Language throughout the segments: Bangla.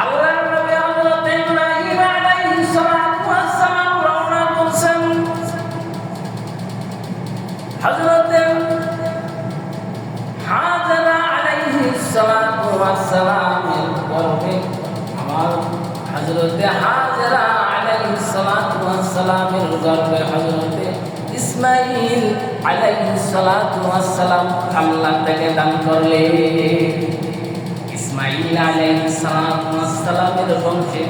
আল্লাহর নবী হযরত ইব্রাহিম আলাইহিস সালাতু ওয়াস সালাম রওনা করছেন। হযরত হাজরা আলাইহিস সালাতু ওয়াস সালামের পরে আমার হযরত হাজরা আলাইহিস সালাতু ওয়াস সালামের গর্ভে হযরত ইসমাঈল আলাইহিস সালাতু ওয়াস সালাম আল্লাহ তাকে দান করলেন। ইসমাঈল আলাইহিস সালাতু ওয়াস সালামের বংশে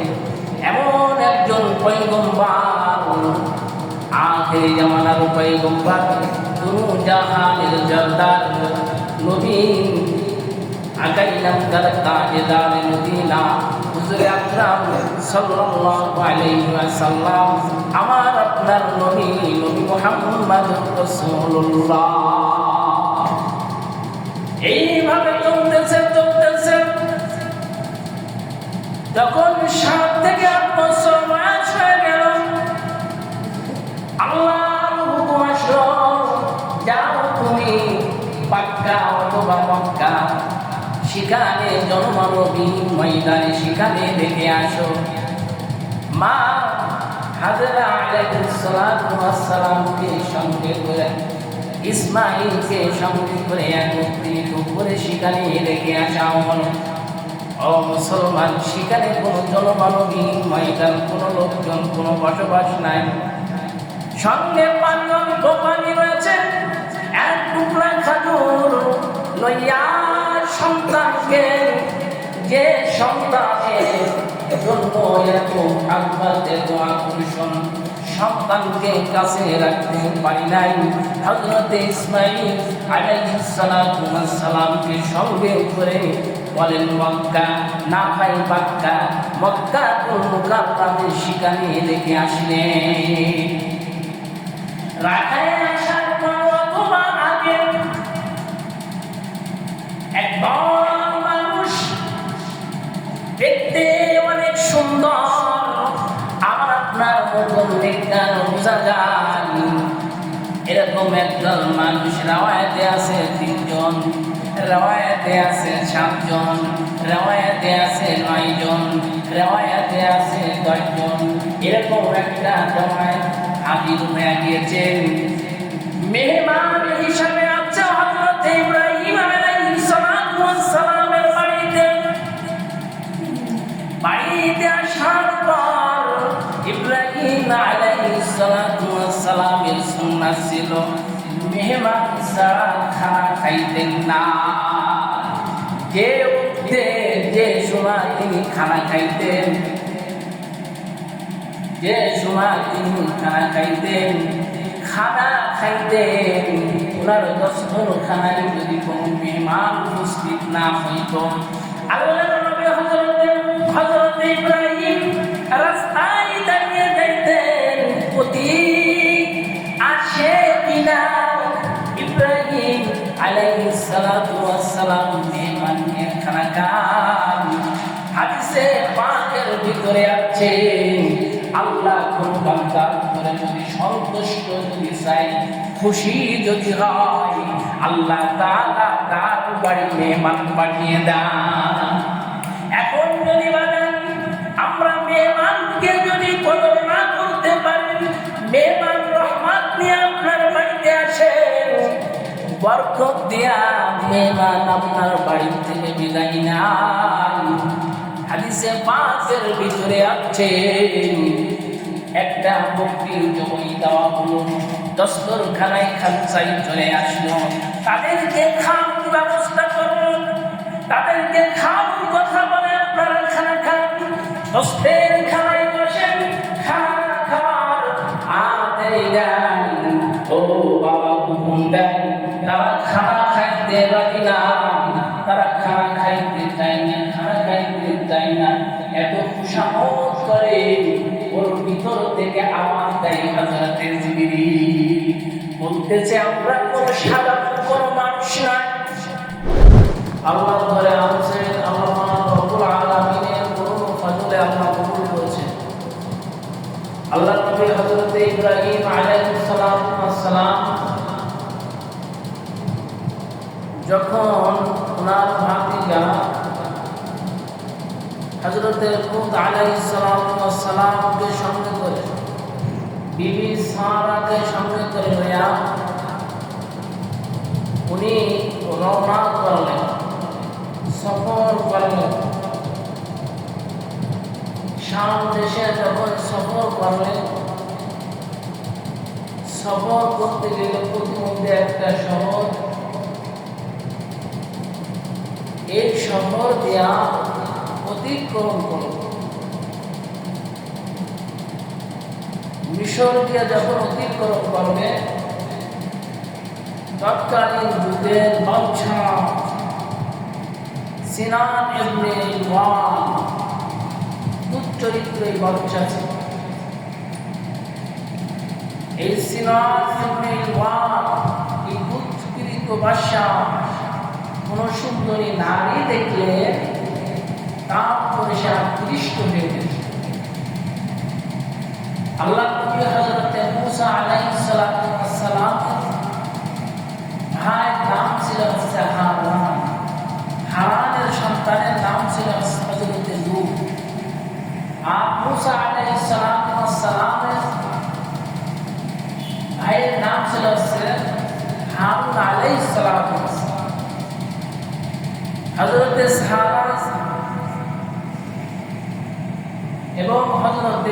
এমন একজন পয়গম্বর, আখির জামানার পয়গম্বর, দুনু জাহানের জর্দার নবী, আকাইনাম তার তাজদার মদিনা হুজুর আকরাম সাল্লাল্লাহু আলাইহি ওয়াসাল্লাম, আমার আপনার নবী নবী মুহাম্মদ রাসূলুল্লাহ। এইভাবে চলতেছে যখন 7 থেকে 8 বছর বয়স হয়ে গেল, আল্লাহর হুকুম আসলো, যাও তুমি মক্কা অথবা মক্কা, সেখানে জনমানবী ময়দানে সেখানে দেখে আসো। মা হাজরা আলাইহিস সালাতু ওয়াস সালামকে সঙ্গে করে, ইসমাঈলকে সঙ্গে করে একত্রিত করে সেখানে দেখে আসা হলো। ও মুসলমান, সেখানে কোনো জনমানবী ময়দান, কোনো লোকজন, কোনো বসবাস নাই। সঙ্গে পানি রয়েছে, এক টুকরা খেজুর লইয়া সন্তানকে, যে সন্তানের জন্য এত ভাগবত, এত আকর্ষণ, সন্তানকে কাছে রাখতে পারি নাই, হযরত ইসমাঈল আলাইহিস সালাতু ওয়াস সালামকে সঙ্গে করে বলেন মক্কা না ভাই মক্কা, মক্কাতুল মুকাররমে সেখানে দেখে আসলেন। রাখায় আসার পর অথবা আগে একদম মানুষ দেখতে অনেক সুন্দর, আমার আপনার মতন দেখতে বোঝা যায়, এরকম একজন মানুষ রাওয়ায়াতে আছে 3 জন, রাওয়ায়াতে আছে 7 জন, রাওয়ায়াতে আছে 9 জন, রাওয়ায়াতে আছে 10 জন, এরকম একটা রাওয়ায়াত হাদিস হয়ে গিয়েছে। মেহমান হিসাবে আছে হযরত ইব্রাহিম আলাইহিস সালাতু ওয়াস সালামের বাড়িতে আসার পর ইব্রাহিম আলাইহিস সালাতু ওয়াস সালামের সুন্নাত ছিল মেহমান ছাড়া খানা খাইতেন না। যে সময় তিনি খানা খাইতেন, খানা খাইতেন, ওনার দস্তরখানায় যদি কোনো মেহমান উপস্থিত না হইত, আল্লাহর নবী হযরত ইব্রাহিম রাস্তায় দাঁড়িয়ে দেখতেন প্রতি আসে কিনা। ইব্রাহিম আলাইহিস সালাতু ওয়াস সালাম মেহমানকে খানা খান। হাদিসে পাকের ভিতরে আছে, আল্লাহ কোন বান্দার উপরে যদি সন্তুষ্ট যদি চাই, খুশি যদি হয়, আল্লাহ তাআলা তার বাড়ি মেহমান পাঠিয়ে দেন। এখন যদি বলেন আমরা মেহমানকে যদি কদর না করতে পারি, মেহমান রহমত নিয়ে আপনার বাড়িতে আসে, বরকত দিয়া মেহমান আপনার বাড়ি থেকে বিদায় নেয়। হাদিসে পাকের ভিতরে আছে, একটা বকরির জবাই দেওয়া হলো, দস্তরখানায় খানসাই চলে আসলো, তাদেরকে খাওয়ার ব্যবস্থা করুন, তাদেরকে খাওয়ার কথা বলে আপনারা খানা খান, দস্তের খানায় বসেন, খানা খাওয়ার আদেই দেন, ও বাবা হুকুম দেন, তারা খানা খাইতে রাজি না, তারা খানা খাইতে চায় না, খানা খাইতে চায় না, এত খুশামত করে, ওর ভিতর থেকে আওয়াজ দেয় হযরত জিবরিল, বলতেছে আমরা কোন সাধারণ কোন মানুষ না, আল্লাহ ধরে আছে, আল্লাহ রব্বুল আলামিনের কোন ফজলে আল্লাহ কবুল করেছে। আল্লাহ নবী হযরত ইব্রাহিম আলাইহিস সালাম যখন ওনার ভাতিজা হযরত লূত আলাইহিস সালামকে সঙ্গে করে বিবি সারাকে সঙ্গে করে লইয়া উনি রওনা করলেন, সফর করলেন। শাম দেশে যখন সফর করলেন, সফর করতে গেলে প্রতিমধ্যে একটা শহর, এই শহর দিয়া অতিক্রম করল। মিশর দিয়া যখন অতিক্রম করবে, তৎকালীন যুগের বাদশাহ সিনান ইবনে ওয়াল, দুশ্চরিত্র এই বাদশাহ ছিল। এই সিনান ইবনে ওয়াল, এই দুশ্চরিত্র বাদশাহ কোন সুন্দরী নারী দেখলে তারপরে সে আকৃষ্ট হয়ে গেছে। আল্লাহ নবী হযরত মুসা আলাইহিস সালাম ভাইয়ের নাম ছিল হারান, হারানের সন্তানের নাম ছিল হযরত লূত। আর মুসা আলাইহিস সালামের ভাইয়ের নাম ছিল হারুন আলাইহিস সালাম। হযরত সারা এবং হযরত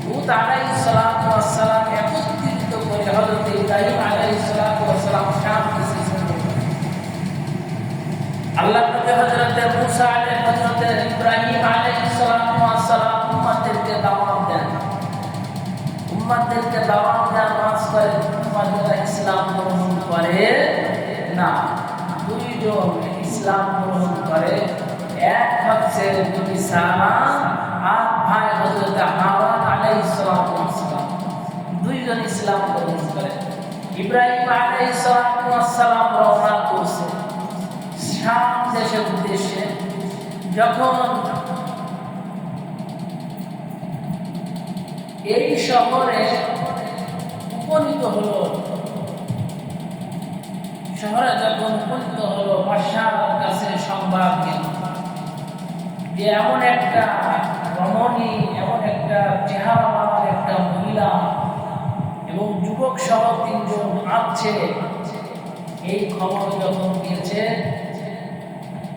লূত আলাইহিস সালাম একত্রিত করে হযরত ইব্রাহিম আলাইহিস সালাম শাম দেশে চলে গেলেন। আল্লাহ নবী হযরত মুসা আলাইহিস হযরত ইব্রাহিম আলাইহিস সালাম উম্মতদেরকে দাওয়াত দেন, উম্মতদেরকে দাওয়াত দেন, ওয়াজ করেন। উম্মতরা ইসলাম গ্রহণ করে না। দুইজন ইসলাম গ্রহণ করে, এক হচ্ছে নবী সালাম আর ভাই হযরত হারুন আলাইহিস সালাম, দুইজন ইসলাম গ্রহণ করে। ইব্রাহিম আলাইহিস সালাম রওনা করছে শাম দেশের উদ্দেশ্যে। যখন এই শহরে উপনীত হলো, শহরে যখন উপনীত হলো, বাদশার কাছে সংবাদ গেল যে এমন একটা রমণী, এমন একটা চেহারাওয়ালা একটা মহিলা এবং যুবক সহ 3 জন আসছে। এই খবর যখন গিয়েছে,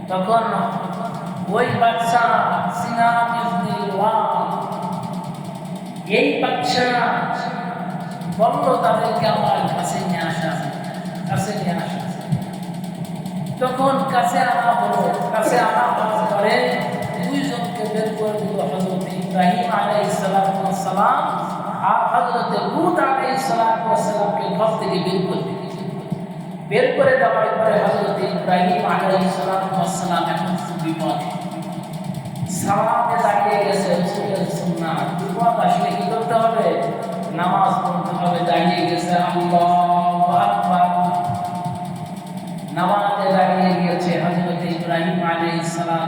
তখন ওই বাদশা সিনান ইবনে ওয়াল, এই বাদশা বলল তাদেরকে আমার কাছে নিয়ে আসা, কাছে নিয়ে আসা। তখন কাছে আনা হলো, কাছে আনা হওয়ার পরে দুইজনকে বের করে দিল, হযরত ইব্রাহিম আলাইহিস সালাম আর হযরত লূত আলাইহিস সালামকে ঘর থেকে বের করে দিল। বের করে দেওয়ার পরে হযরত ইব্রাহিম আলাইহিস সালাম এখন বিপদে, সালাতে দাঁড়িয়ে গেছে। রাসূলের সুন্নাহ, বিপদ আসলে কি করতে হবে? নামাজ পড়তে হবে। দাঁড়িয়ে গেছে, আল্লাহু আকবার, নামাজে দাঁড়িয়ে গিয়েছে হযরত ইব্রাহিম আলাইহিস সালাম।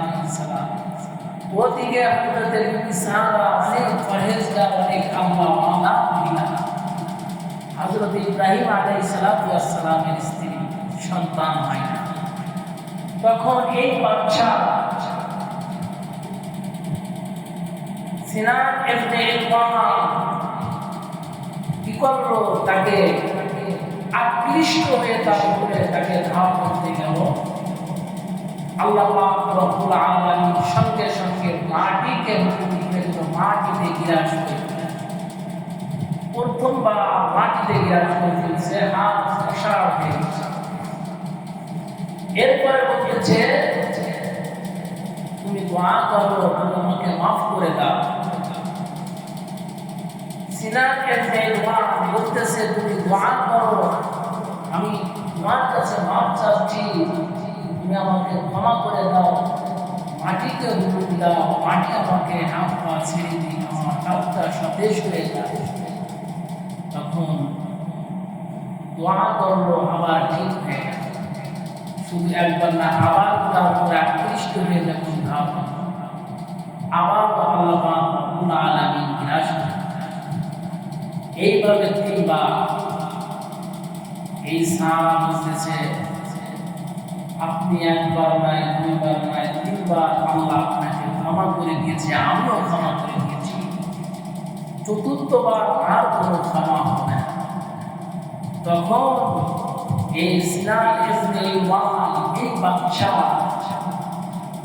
ওদিকে হযরত ইসহাক অনেক পরহেজগার, অনেক আল্লাহ ওয়ালা মহিলা। হযরত ইব্রাহিম আলাইহিস সালামের স্ত্রী, সন্তান হয় না। তখন এই বাদশা সিনান ইবনে ওয়াল কি করলো? তাকে আকৃষ্ট হয়ে তার উপরে তাকে ধাওয়া করতে গেল। আল্লাহ পাক রব্বুল আলামিন সঙ্গে সঙ্গে মাটিকে হুকুম দিলেন, মাটিতে গ্রাস করে প্রথমবার মাটিতে গ্রাস করে ফেলছে, হাত অসাড় হয়ে গেছে। এরপরে বলছে তুমি দোয়া করো, আমাকে মাফ করে দাও। সিনান ইবনে ওয়াল বলতেছে তুমি দোয়া করো, আমি তোমার কাছে মাফ চাচ্ছি, তুমি আমাকে ক্ষমা করে দাও, মাটিকে হুকুম দাও, মাটি আমাকে হাত পা ছেড়ে দিই, আমার হাতটা সতেজ হয়ে যায়। তখন দোয়া করলো, আবার ঠিক হয়ে গেল। শুধু একবার না, আবার তার উপরে আকৃষ্ট হয়ে যখন ধাপ, আবার আল্লাহ পাক রব্বুল আলামিন গ্রাস করে। এইভাবে 3 বার এই সারা বলতেছে, আপনি একবার নয়, 2 বার নয়, 3 দুইবার আল্লাহ আপনাকে ক্ষমা করে দিয়েছে, আমিও ক্ষমা করে দিয়েছি, চতুর্থবার আর কোনো ক্ষমা হবে না। তখন এই বাচ্চা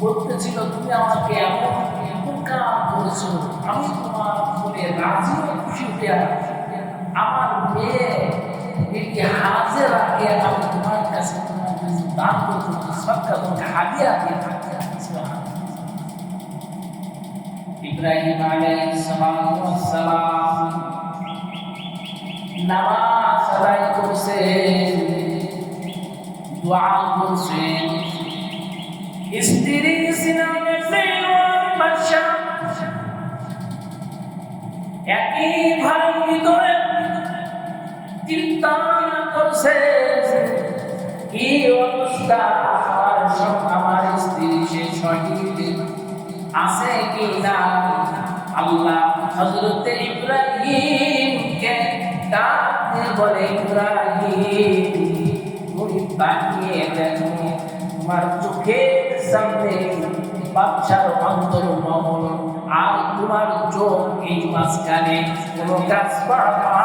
বলতেছিল, তুমি আমাকে এমন উপকার করেছো, আমি তোমার উপরে রাজি খুশি হয়ে আমার মেয়ে হাজেরাকে আমি তোমার কাছে তোমার কিছু দান করবো, সরকার তোমাকে হাদিয়া দিয়ে থাকতে। ইব্রাহিম আলাইহিস সালাম নামাজ আদায় করছেন, দোয়া করছেন, স্ত্রী সিনামে বাদশা একই ঘরের ভিতরে চিন্তা করছে, কি অবস্থা, আমার স্ত্রী সে শহীদ আছে কি না। আল্লাহ হযরতে ইব্রাহিমকে ডাকতে বলে, ইব্রাহিম তুমি তাকিয়ে দেখো, তোমার চোখের সামনে বাচ্চার অন্তর্মহল, আর তোমার চোখ এই মাঝখানে কোনো গাছপালা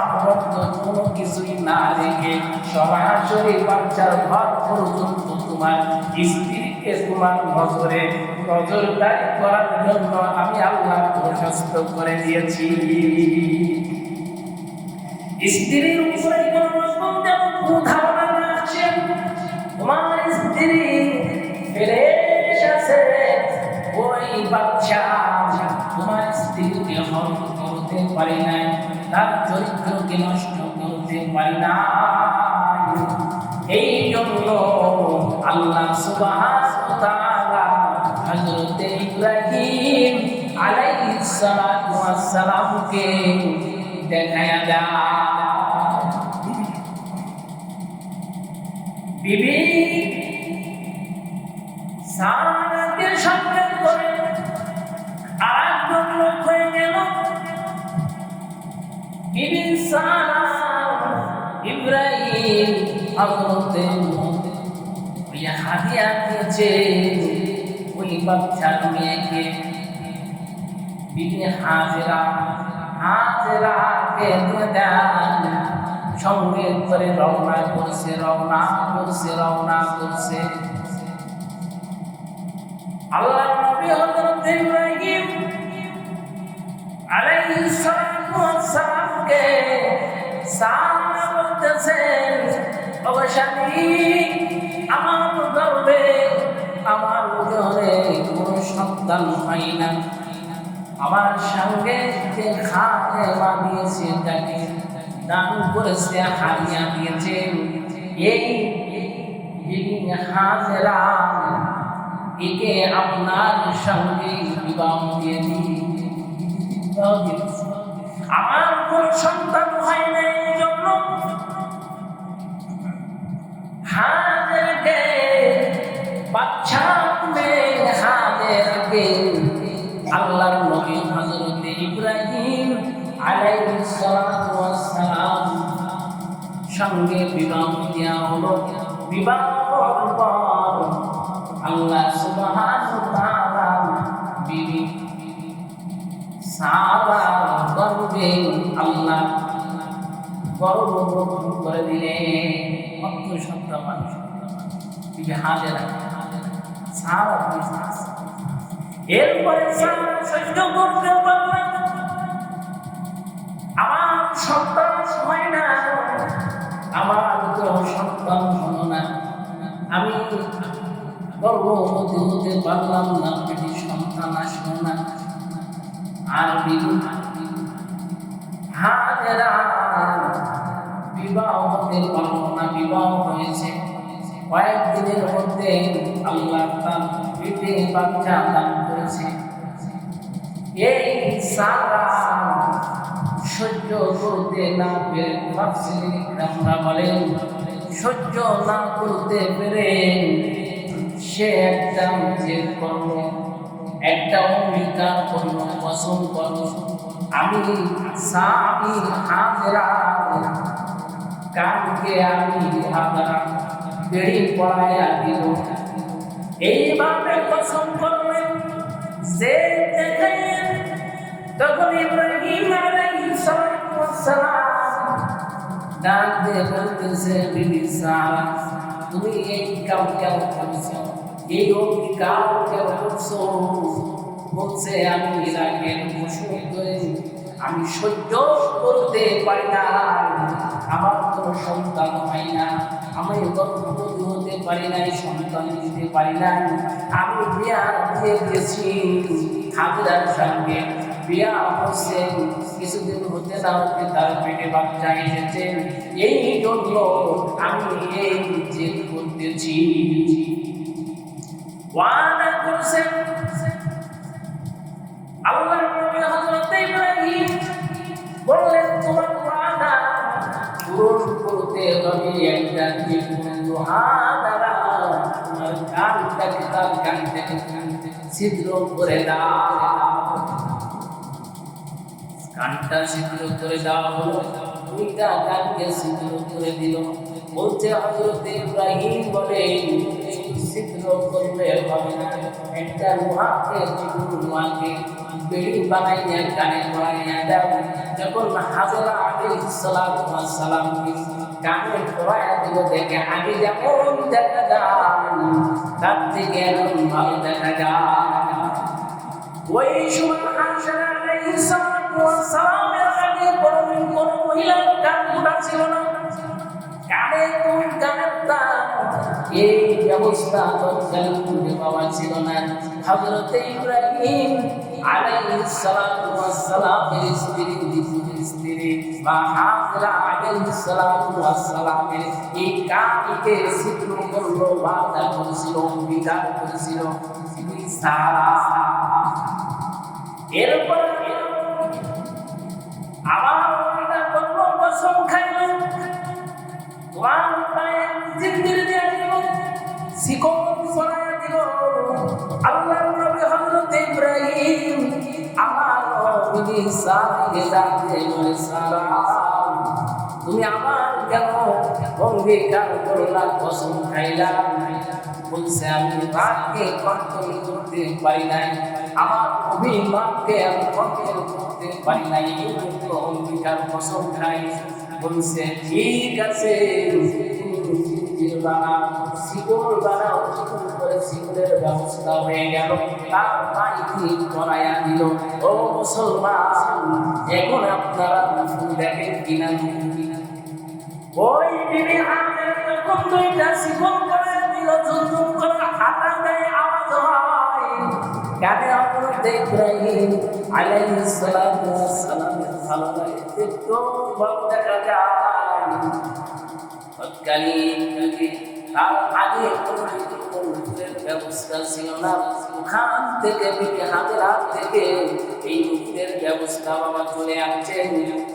কোনো কিছুই না রেখে সরাসরি বাচ্চার ঘর পর্যন্ত তোমার স্ত্রীকে তোমার নজরদারি করার জন্য আমি আল্লাহ প্রশস্ত করে দিয়েছি। স্ত্রীর উপরে কোনো রকম যেন ধারণা না আসে, তোমার স্ত্রী ফেরেশ আছে, ওই বাচ্চা তোমার স্ত্রীকে হরণ করতে পারি নাই, তার চরিত্রকে নষ্ট করতে পারি না। এই জন্য আল্লাহ সুবহানাহু ওয়া তাআলা হযরত ইব্রাহিম আলাইহিস সালাতু ওয়াস সালামকে দেখায়া দেয়। বিবি সারাকে সঙ্গে করে আরেকজন লোক হয়ে গেল। বিবি সারা ইব্রাহিম হযরতে ওই হাদিয়া দিয়েছে ওই বাচ্চার মেয়েকে। বিবি হাজেরাকে দিয়ে দেন, সঙ্গে করে রওনা করছে। আল্লাহ নবী হযরত ইব্রাহিম আলাইহিস সালামকে সারা বলতেছেন, অবশ্যই আমার গর্ভে আমার উদরে কোনো সন্তান হয় না, আমার সঙ্গে যে খাদেমা দিয়েছে, তাকে দান করেছে, হাদিয়া দিয়েছে, এই হাজেরা একে আপনার সঙ্গে বিবাহ দিয়ে দিই। আমার কোন সন্তান হয় না, এই জন্য হাজেরকে বাচ্চা হাজেরকে আল্লাহর নবী হযরত ইব্রাহিম আলাইহিস সালাতু ওয়াস সালাম সঙ্গে বিবাহ দেওয়া হলো। বিবাহ পর আল্লাহ সুবহানাহু ওয়া তাআলা বিবি সারার গর্ভে আল্লাহ গর্ভধারণ করে দিলেন। কত সন্তান মানুষ বিবি হাজেরা সারা। এরপরে সহ্য করতে পারলেন, আমার সন্তান হয় না, আমার তো সন্তান হলো না, আমি গর্ভবতী হতে পারলাম না, পেটে সন্তান আসলো না। আর হাজেরা বিবাহ হতে পারল না। বিবাহ হয়েছে কয়েকদিনের মধ্যে আল্লাহ তার পেটে বাচ্চা দান করেছে। এই সারা সহ্য করতে না পেরে আমরা বলেন সহ্য না করতে পেরে সে একটা জেদ করল, একটা অঙ্গীকার করল, পছন্দ করল, আমি হাজেরা কানকে আমি হাজেরা বেড়ি পড়াইয়া দিব। এইভাবে পছন্দ করলে যে দেখাইলেন তখন ইব্রাহিম আলাইহিস সালাম ডাক দিয়ে বলতেছে, বিবি সারা, তুমি এই কাম কেন করছো? এই অঙ্গীকার কেন করছো? বলছে, আমি ইরাকের আমি সহ্য করতে পারি না, আমার কোনো সন্তান হয় না, আমি গর্ভবতী হতে পারি নাই, সন্তান দিতে পারি নাই। আমি বিয়া দিয়ে দিয়েছি হাজরার সঙ্গে, বিয়া হচ্ছে কিছুদিন হতে না হতে তার পেটে বাচ্চা এসেছে, এই জন্য আমি এই জেদ করতেছি। ওয়াদা করছেন আল্লাহর নবী হযরত ইব্রাহিম বললেন, তোমার ওয়াদা পূরণ করতে হবে। একটা দোহা দ্বারা তোমার কানটাকে তার কান থেকে ছিদ্র করে দাও, কানটা ছিদ্র করে দাও হলো, দুইটা কানকে ছিদ্র করে দিল। বলছে হযরত ইব্রাহিম বলেন, ছিদ্র করলে হবে না, একটা লোহাকে লোহাকে বেড়ি বানাইয়া কানে পরাইয়া দাও। যখন হাজরা আলাইহিস সালাতু ওয়াস সালামকে কানে পরাইয়া দিল, দেখে আগে যেমন দেখা যায় তার থেকে এখন ভালো দেখা যায়। ওই সময় হাজরা আলাইহিস সালাতু ওয়াস সালামের আগে কোনো মহিলার কান খোলা ছিল না, কানে কোন কানের দাম এই ব্যবস্থা তৎকালীন পাওয়া ছিল না। হযরত ইব্রাহিম আলাইহিস সালাতু ওয়াস সালামের স্ত্রী মা হাজরা আলাইহিস সালাতু ওয়াস সালামের এই কানকে ছিদ্র করলো, ওয়াদা করেছিল, অঙ্গীকার করেছিল সারা। এরপর আবার ওটা করলো, কসম খাইল, তোমার পায়ে জিন্দির দিয়ে দিব, শিকল পরাইয়া দিব। আল্লাহর নবী হযরত ইব্রাহিম আমার বিবি সারাকে ডাকতে বলে, সারা, তুমি আমার কেন অঙ্গীকার করলা, কসম খাইলা? বলছে, আমি রাগকে কন্ট্রোল করতে পারি নাই, আমার অভিমানকে আমি কন্ট্রোল করতে পারি নাই, এই জন্য অঙ্গীকার কসম খাই। বলছে, ঠিক আছে, শিকল বানাও, শিকল করে শিকলের ব্যবস্থা হয়ে গেল, তার পায়ে ঠিক করাইয়া দিল। ও মুসলমান, এখন আপনারা দেখেন কিনা, ওই বিবি হাজরা যখন দুইটা শিকল করে দিল, ঝুমঝুম করে হাঁটা দেয়, আওয়াজ হয়, কানে হযরত ইব্রাহিম আলাইহিস সালাতু ওয়াস সালামের ভালো লাগে, একটু ভালো দেখা যায়। তৎকালীন যুগে তার আগে কোনো নূরের ব্যবস্থা ছিল না, ওখান থেকে বিবি হাজরা থেকে এই নূরের ব্যবস্থা বাবা চলে আসছে।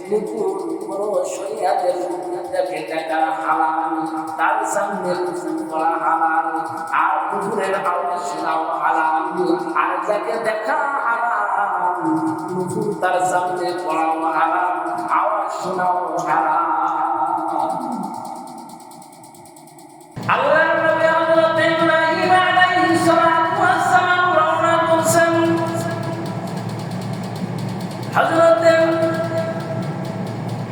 নূপুর কোনো শরীয়তের নূরটাকে দেখা হালাল, তার সামনে নূপুর করা হালাল, আর নূরের আওয়াজ শোনাও হালাল, আর যাকে দেখা হালাল, নূপুর তার সামনে পড়াও হালাল, আওয়াজ শোনাও হালাল। আল্লাহর নবী হযরত ইব্রাহিম আলাইহিস সালাতু ওয়াস সালাম রওনা করছেন। হযরত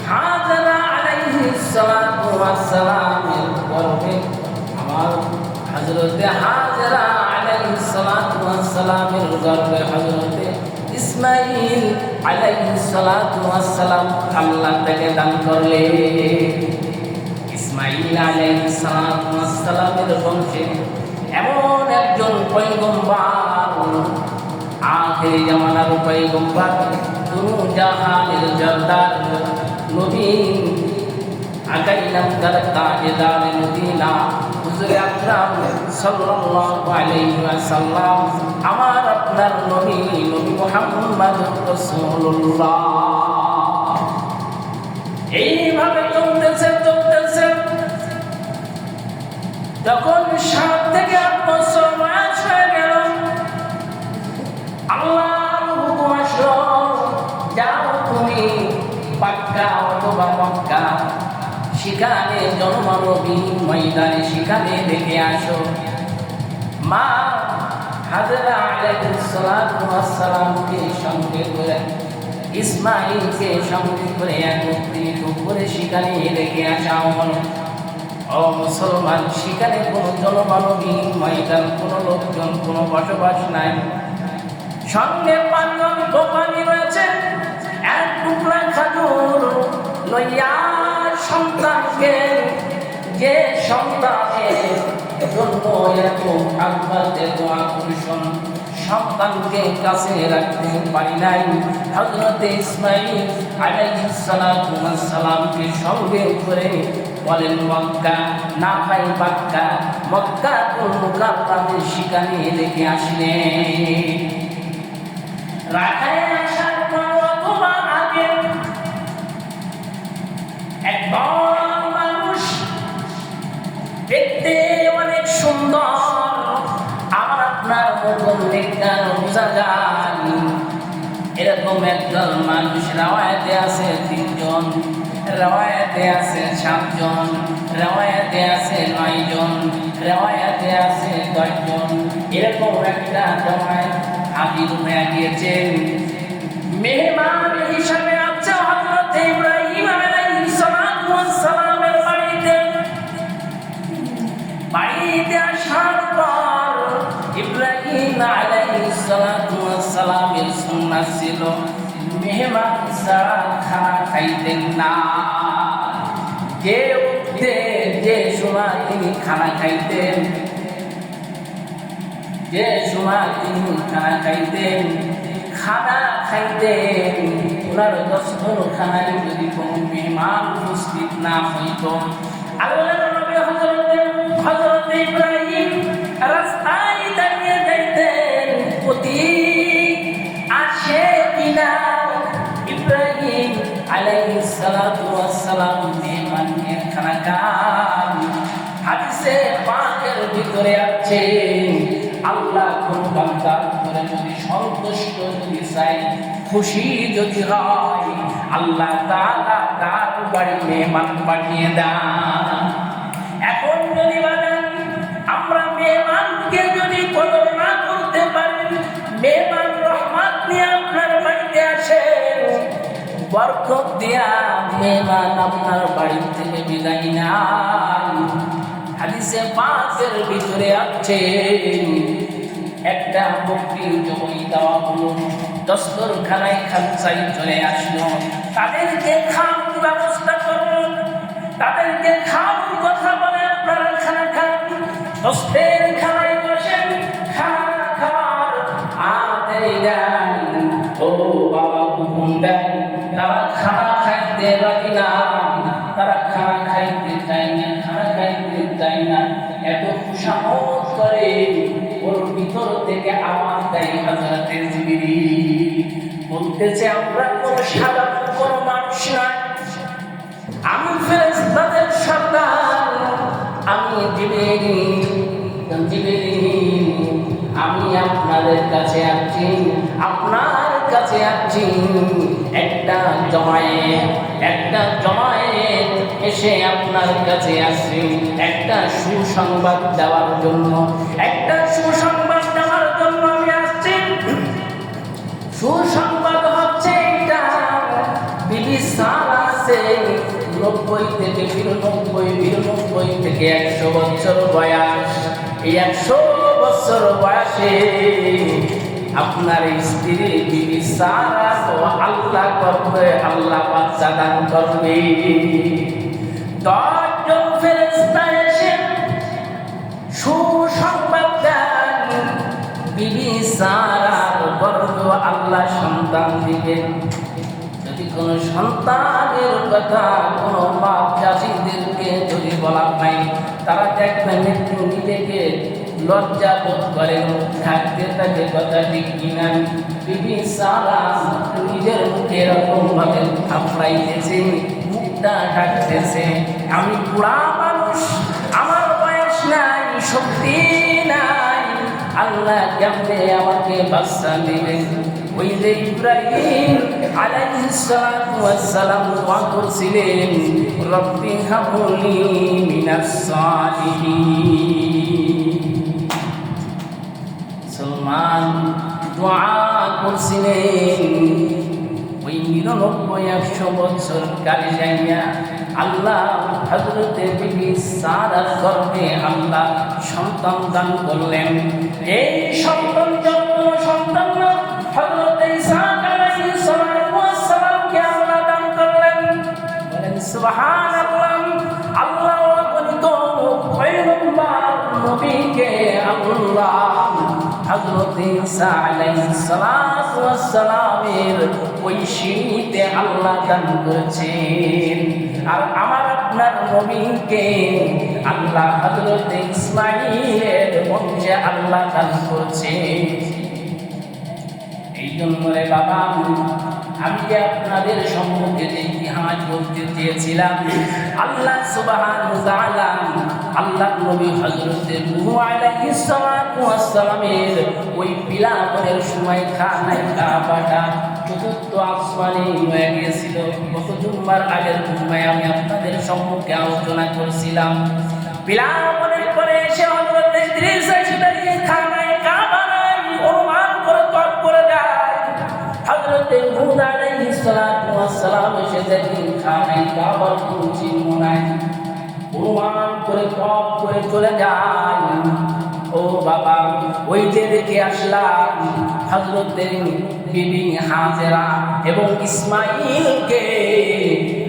হাজরা আলাইহিস সালাতু ওয়াস সালামের গর্ভে আমার হযরত হাজরা আলাইহিস সালাতু ওয়াস সালামের গর্ভে হযরত ইসমাঈল আলাইহিস সালাতু ওয়াস সালাম আল্লাহ তাকে দান করলেন। ইসমাঈল আলাইহিস সালাতু ওয়াস সালামের বংশে এমন একজন পয়গম্বর, আখিরি জামানার পয়গম্বর, দুনু জাহানের জর্দার নবী, আকাইনাম তার তাজদার মদিনা হুজুর আকরাম সাল্লাল্লাহু আলাইহি ওয়াসাল্লাম, আমার আপনার নবী, নবী মুহাম্মদ রাসূলুল্লাহ। এইভাবে চলতেছে যখন 7 থেকে 8 বছর বয়স হয়ে গেল, আল্লাহর হুকুম আসলো, যাও তুমি মক্কা অথবা মক্কা, সেখানে জনমানবহীন ময়দানে সেখানে দেখে আসো। মা হাজরা আলাইহিস সালাতু ওয়াস সালামকে সঙ্গে করে ইসমাঈলকে সঙ্গে করে একত্রিত করে সেখানে রেখে আসা হলো। ও মুসলমান, সেখানে কোনো জনমানবহীন ময়দান, কোনো লোকজন, কোনো বসবাস নাই। সঙ্গে পাঁচজন গোপালী রয়েছে। এক টুকরা খাজুর লইয়া সন্তানকে, যে সন্তানের জন্য এত আঘাত, এত আকর্ষণ, সন্তানকে কাছে রাখতে পারি নাই, হযরত ইসমাঈল আলাইহিস সালাতু ওয়াস সালামকে সঙ্গে করে বলেন মক্কা না পাই বাক্কা, মক্কাতুল মুকাররমে সেখানে রেখে আসলেন। রাখায় আসার পর অথবা আগে একদম মানুষ দেখতে অনেক সুন্দর, আমার আপনার মতন একটা বোঝা যায়, এরকম একদল মানুষ রাওয়ায়াতে আছে 3 জন, রাওয়ায়াতে আছে 7 জন, রাওয়ায়াতে আছে 9 জন, রাওয়ায়াতে আছে 10 জন, এরকম একটা রাওয়ায়াত হাজির হয়ে গিয়েছে। মেহমান হিসাবে আছে হযরত ইব্রাহিম আলাইহিস সালাতু ওয়াস সালামের বাড়িতে। বাড়িতে আসার পর ইব্রাহিম আলাইহিস সালাতু ওয়াস সালামের সুন্নাত ছিল মেহমান ছাড়া খানা খাইতেন না। যে সময় তিনি খানা খাইতেন, যে সময় তিনি খানা খাইতেন, ওনার দস্তরখানায় যদি কোনো মেহমান উপস্থিত না হইত, আল্লাহর নবী হযরত ইব্রাহিম রাস্তায় দাঁড়িয়ে যাইতেন, প্রতি আসে কিনা ইব্রাহিম আলাইহিস সালাতু ওয়াস সালাম মেহমানকে খানা খান। হাদিসে পাকের ভিতরে আছে আল্লাহ কোন বান্দার উপরে যদি সন্তুষ্ট যদি চাই, খুশি যদি হয়, আল্লাহ তাআলা তার বাড়ি মেহমান পাঠিয়ে দেন। এখন যদি বলেন আমরা মেহমানকে যদি কদর না করতে পারি, মেহমান রহমত নিয়ে আপনার বাড়িতে আসে, বরকত দিয়া মেহমান আপনার বাড়ি থেকে বিদায় নাই। হাদিসে পাকের ভিতরে আছে একটা বকরির জবাই দেওয়া হলো, দস্তরখানায় খানসাই চলে আসলো, তাদেরকে খাওয়ার ব্যবস্থা করুন, তাদেরকে খাওয়ার কথা বলে আপনারা খানা খান, দস্তের খানায় বসেন, খানা খাওয়ার আদেই দেন, ও বাবা হুকুম দেন, তারা খানা খাইতে রাজি না, তারা খানা খাইতে চায় না, খানা খাইতে চায় না, এত খুশামত করে, ওর ভিতর থেকে আওয়াজ দেয় হযরত জিবরিল, বলতেছে আমরা কোন সাধারণ কোন মানুষ না, আমি ফেরেশতাদের সর্দার, আমি জিবরিল, আমি আপনাদের কাছে আসছি, আপনার কাছে আসছি, একটা জমায়েত এসে আপনার কাছে আসছে একটা সুসংবাদ দেওয়ার জন্য, একটা সুসংবাদ দেওয়ার জন্য আমি আসছি। সুসংবাদ হচ্ছে এটা, বিবি সারা আছে 90 থেকে 92 থেকে 100 বছর বয়স, এই 100 বছর বয়সে আপনার স্ত্রী বিবি সারা তো আল্লাহ করবে, আল্লাহ বাচ্চা দান করবে। 10 জন ফেরেশতা এসে সুসংবাদ দেন, বিবি সারার গর্ভ আল্লাহ সন্তান দিবেন। যদি কোনো সন্তানের কথা কোনো বাপ চাষিদেরকে যদি বলা হয়, তারা দেখবেন একটু নিজেকে লজ্জা বোধ করেন, থাকতে থাকে কথা ঠিক কিনা। বিবি সারা নিজের মুখে এরকম ভাবে থাপড়াইতেছে, মুখটা ঢাকতেছে, আমি বুড়া মানুষ, আমার বয়স নাই, শক্তি নাই, আল্লাহ কেমনে আমাকে বাচ্চা দিবেন। ওই যে ইব্রাহিম আলাইহিস সালাতু ওয়াস সালাম দোয়া করছিলেন, রব্বি হাবলি মিনাস সালিহিন। মুসলমান দোয়া করছিলেন ওই ৯৯-১০০ বছর কালে যাইয়া আল্লাহ হযরতে বিবি সারার গর্ভে আল্লাহ সন্তান দান করলেন। এই সন্তান সন্তান হযরতে ঈসা আলাইহিস সালামকে আল্লাহ দান করলেন। বলেন সুবহানাল্লাহ। আল্লাহ গণিত পয়গম্বর নবীকে আল্লাহ হযরতে ঈসা আলাইহিস সালামের ওই শীতে আল্লাহ দান করেছেন। আর আমার আপনার নবীকে আল্লাহ হযরতে ইসমাঈলের বংশে আল্লাহ দান করেছেন। এই জন্য রে বাবা, আমি যে আপনাদের সম্মুখে যে ইতিহাস বলতে চেয়েছিলাম, আল্লাহ সুবহানাহু ওয়া তাআলা আল্লাহর নবী হযরতে নূহ আলাইহিস সালামের ওই বিলাপনের সময় খানায় কাবাটা চতুর্থ আসমানে হয়ে গিয়েছিল। গত জুম্মার আগের জুম্মায় আমি আপনাদের সম্মুখে আলোচনা করেছিলাম। বিলাপনের পরে এসে হযরত ইদ্রিস এসে খানায় কাবায় অনুমান করে তপ করে যায়। হযরতে হুদ আলাইহিস সালাম এসে দেখেন খানায় কাবার কোনো চিহ্ন নাই, অনুমান করে তপ করে চলে যায়। ও বাবা, ওই যে দেখে আসলাম হযরতে বিবি হাজেরা এবং ইসমাঈলকে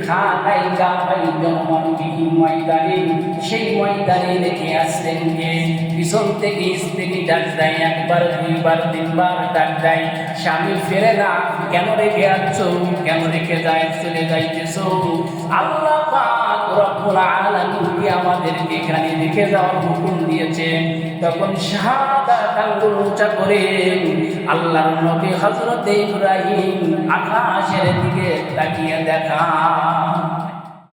খানায় কাবায় জনমানবিহীন ময়দানে, সেই ময়দানে দেখে আসলেন কে? পিছন থেকে স্ত্রী ডাক দেয়, একবার দুইবার তিনবার ডাক দেয়, স্বামী ফেরে না, কেন রেখে আসছো, কেন রেখে যায় চলে যাইতেছো? আল্লাহ পাক রব্বুল আলামিন কি আমাদেরকে এখানে রেখে যাওয়ার হুকুম দিয়েছে? তখন শাহাদাত আঙ্গুল উঁচা করে আল্লাহর নবী হযরতে ইব্রাহিম আকাশের দিকে তাকিয়ে দেখা